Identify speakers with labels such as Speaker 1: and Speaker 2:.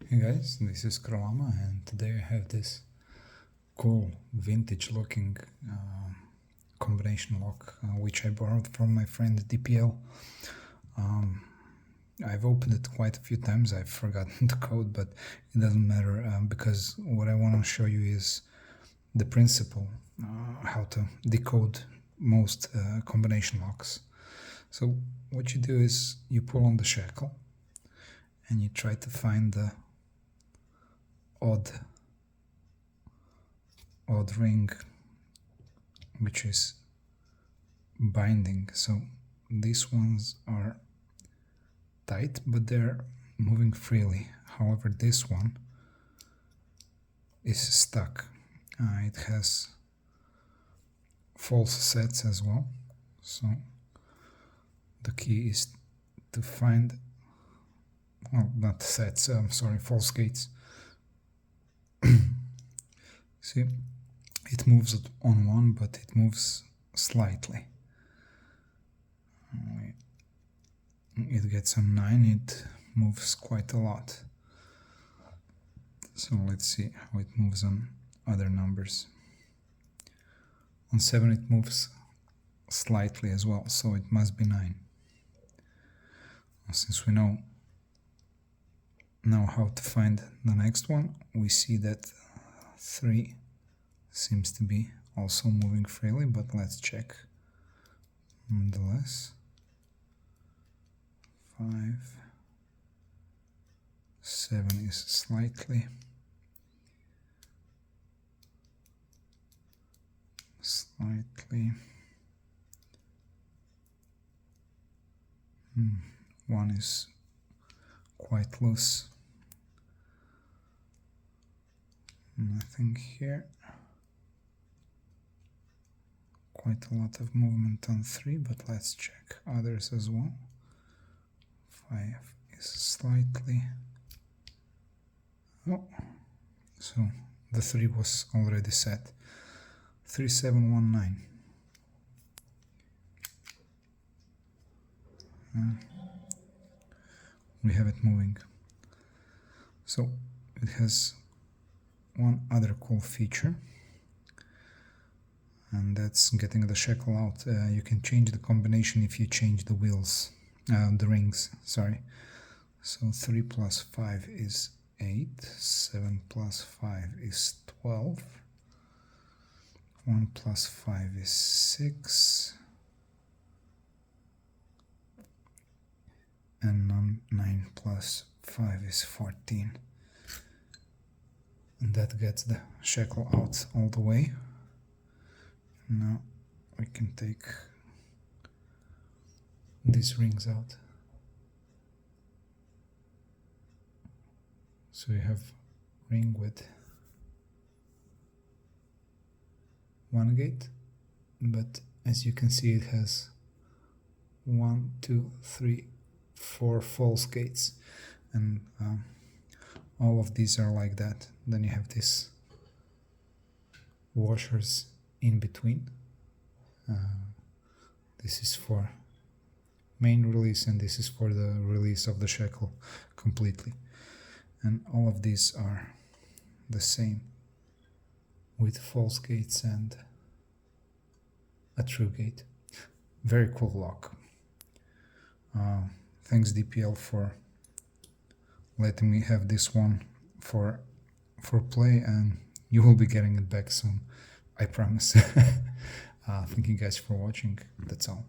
Speaker 1: Hey guys, this is Kralama, and today I have this cool vintage looking combination lock which I borrowed from my friend DPL. I've opened it quite a few times. I've forgotten the code, but it doesn't matter because what I want to show you is the principle, how to decode most combination locks. So what you do is you pull on the shackle and you try to find the odd ring which is binding. So these ones are tight, but they're moving freely. However, this one is stuck. It has false sets as well, so the key is to find, well, not sets, sorry, false gates. See, it moves on one, but it moves slightly. It gets on 9, it moves quite a lot. So let's see how it moves on other numbers. On 7 it moves slightly as well, so it must be 9. Since we know now how to find the next one, we see that 3 seems to be also moving freely, but let's check nonetheless. 5, 7 is slightly, 1 is quite loose. Nothing here. Quite a lot of movement on 3, but let's check others as well. 5 is slightly, oh, so the 3 was already set. 3719. We have it moving. So it has one other cool feature, and that's getting the shackle out. You can change the combination if you change the wheels, the rings, sorry. So 3 plus 5 is 8, 7 plus 5 is 12, 1 plus 5 is 6, and 9 plus 5 is 14. And that gets the shackle out all the way. Now we can take these rings out. So you have ring with 1 gate, but as you can see it has 1, 2, 3, 4 false gates, and all of these are like that. Then you have these washers in between. This is for main release, and this is for the release of the shackle completely. And all of these are the same, with false gates and a true gate. Very cool lock. Thanks DPL for letting me have this one for play, and you will be getting it back soon, I promise. Thank you guys for watching. That's all.